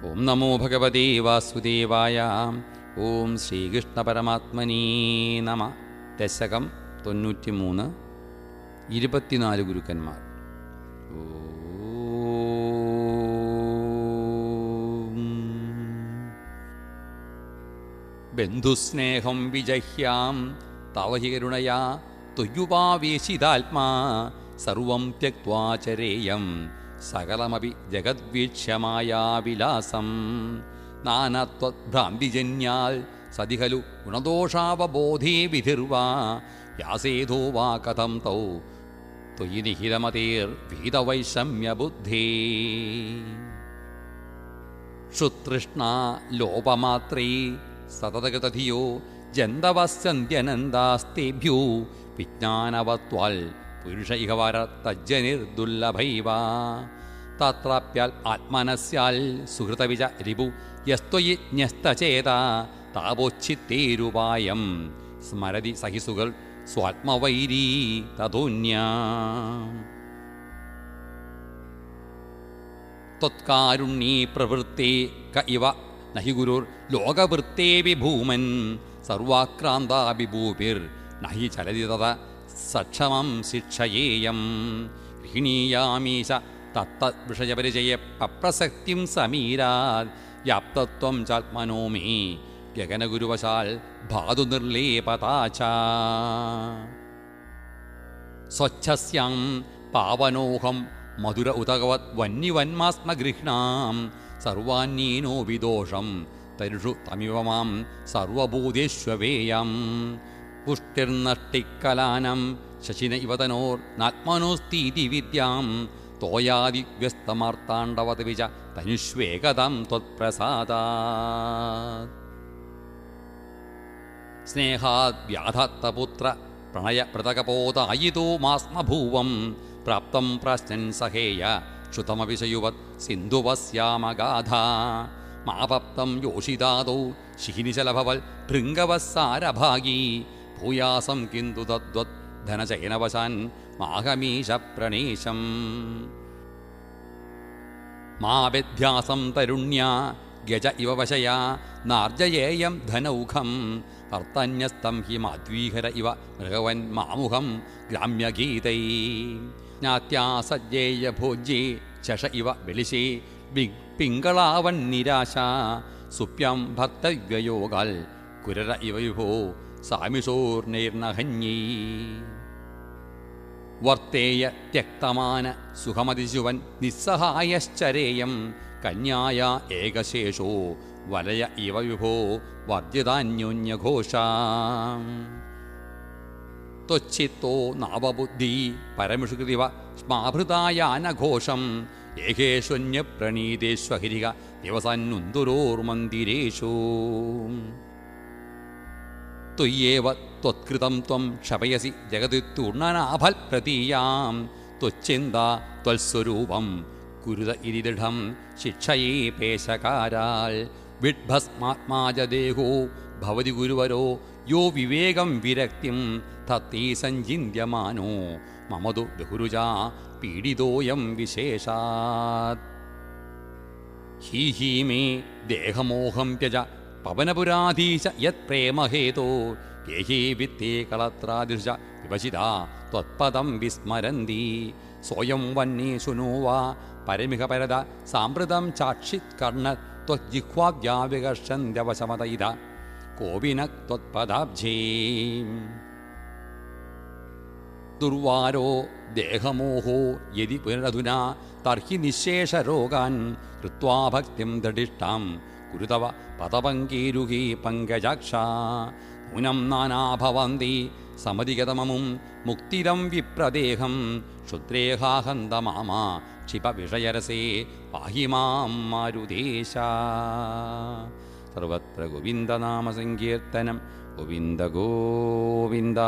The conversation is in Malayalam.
ഓം നമോ ഭഗവതേ വാസുദേവായ. ഓം ശ്രീകൃഷ്ണ പരമാത്മനേ നമ. ദശകം 93. 24 ഗുരുക്കന്മാർ. ബന്ധുസ്നേഹം വിജഹ്യാം തവ ഹി കരുണയാ ത്വയ്യുപാവേശിതാത്മാ സർവം ത്യക്ത്വാ ചരേയം സകലമപി ജഗദ്വീക്ഷ്യമായാവിലാസം നാനാത്വഭ്രാന്തിജന്യാൽ സതി ഖലു ഗുണദോഷാവബോധേ വിധിർവാ യാസേധോ വാ കഥം തൗ ത്വയി നിഹിതമതേർഭീതവൈഷമ്യബുദ്ധേ ക്ഷുതൃഷ്ണാ ലോപമാത്രൈ സതതഗതധിയോ ജന്തവസ്യന്ത്യനന്ദാസ്തേഭ്യോ വിജ്ഞാനവത്വാൽ പുരുഷ ഇഹ വരത്തജ്ജനിർദുർലഭൈവ തത്രാപ്യാൽ ആത്മനസ്യാൽ സുഹൃതവിജ രിപു യസ്ത്വയി ന്യസ്തചേത താപോച്ഛിത്തേരുപായം സ്മരതി സഹിസുകൾ സ്വാത്മവൈരീ തതോന്യാ ത്വത്കാരുണ്യേ പ്രവൃത്തേ ക ഇവ നഹി ഗുരുർ ലോകവൃത്തേ വിഭൂമൻ സർവാക്രാന്താഭിഭൂപിർ നഹി ചലതി തത സക്ഷമം ശിക്ഷയേയം ഗൃഹീണീയാമീശ തത്തവിഷയപരിചയ പപ്രസക്തിം സമീരാത് വ്യാപ്തത്വം ചാത്മനോ മേ ഗഗനഗുരുവശാൽ ഭാതു നിർലേപതാച സ്വച്ഛസ്യാം പാവനോഹം മധുര ഉതകവത് വന്യവന്മാസ്മ ഗൃഹ്ണാം സർവാന്യേനോ വിദോഷം തരുഷു തമിവ മാം സർവഭൂതേഷ്വേയം പുഷ്ടിർനഷ്ടിക്കലാനം ശശിന ഇവതനോർ നാത്മനോസ്തീതി വിദ്യാം തോയാദിവ്യസ്തമാർത്താണ്ഡവത് വിജ തനുഷ്വേകതം ത്വത്പ്രസാദാത് സ്നേഹാത് വ്യാധത്തപുത്ര പ്രണയപ്രതകപോതായിതോ മാസ്മഭൂവം പ്രാപ്തം പ്രാശ്നൻ സഹേയ ക്ഷുതമവിശയുവത് സിന്ധുവസ്യാമഗാധ മാപപ്തം യോഷിതാദൗ ശിഖിനിശലഭവൽ ഭൃംഗവസ്സാരഭാഗീ ഭൂയാസം കിന്തു തദ്വത് ധനചയനവശാൻ മാഹമീശ പ്രണേശം മാവ്യധ്യാസം തരുണ്യാ ഗജ ഇവ വശയാ നാർജയേയം ധനൗഖം അർത്ഥന്യസ്തം ഹി മാധ്വീഹര ഇവ മൃഗവൻ മാമുഖം ഗ്രാമ്യഗീതൈ ജ്ഞാത്യാസജ്ജേയ ഭോജ്യേ ശശ ഇവ വെളിശേ പിങ്കളാവൻ നിരാശ സുപ്യം ഭർത്തവ്യയോഗാൽ കുരര ഇവ വിഭോ സാമിഷോർനൈർനഹന്യൈ വർത്തേയ ത്യക്തമാന സുഖമതിശുവൻ നിസ്സഹായശ്ചരേയം കന്യായ ഏകശേഷോ വലയ ഇവ വിഭോ വർജിതാന്യോന്യഘോഷാ ത്വച്ഛിത്തോ നാവബുദ്ധി പരമിഷുകൃതിവ സ്മാഭൃതായാനഘോഷം ഏകേഷ്വന്യപ്രണീതേഷ്വഹിരിക ദിവസന്നുന്തുരോർമന്ദിരേഷു ത്വയ്യേവ ത്വത്കൃതം ത്വം ക്ഷപയസി ജഗതി തൂർണനാഭൽ പ്രതീയാം ത്വച്ഛിന്താ ത്വൽസ്വരൂപം കുരുത ഇരിദൃഢം ശിക്ഷയേ പേശകാരാൽ വിഡ്ഭസ്മാത്മാജദേഹോ ഭവതി ഗുരുവരോ യോ വിവേകം വിരക്തിം തത്തീ സഞ്ചിന്യമാനോ മമതു ബഹുരുജാ പീഡിതോയം വിശേഷാത് ഹീ മേ ദേഹമോഹം ത്യജ പവനപുരാധീശ യത് പ്രേമഹേതോ യേഹേ വിത്തേ കളത്രാദിർശ വിഭജിതാ ത്വത്പദം വിസ്മരന്തി സ്വയം വന്യേ ശുനോ വാ പരമിഹ പരത സാമ്പ്രതം ചാക്ഷിത് കർണ ത്വജിഹ്വാവ്യാവികർഷന്ത്യവശമതയിത കോപിന ത്വത്പദാബ്ജേ ദുർവാരോ ദേഹമോഹോ യദി പുനരധുനാ തർഹി നിശേഷരോഗാൻ കൃത്വാ ഭക്തിം ദൃഢിഷ്ടാം കുരുതവ പദപങ്കേരുഹേ പങ്കജാക്ഷ നൂനം നാനാഭവന്തി സമതിഗതമമും മുക്തിരം വിപ്രദേഹം ക്ഷുദ്രേഹാഹന്തമാമാ ക്ഷിപ വിഷയരസേ പാഹി മാം മാരുദേശ. സർവത്ര ഗോവിന്ദനാമസങ്കീർത്തനം. ഗോവിന്ദ ഗോവിന്ദ.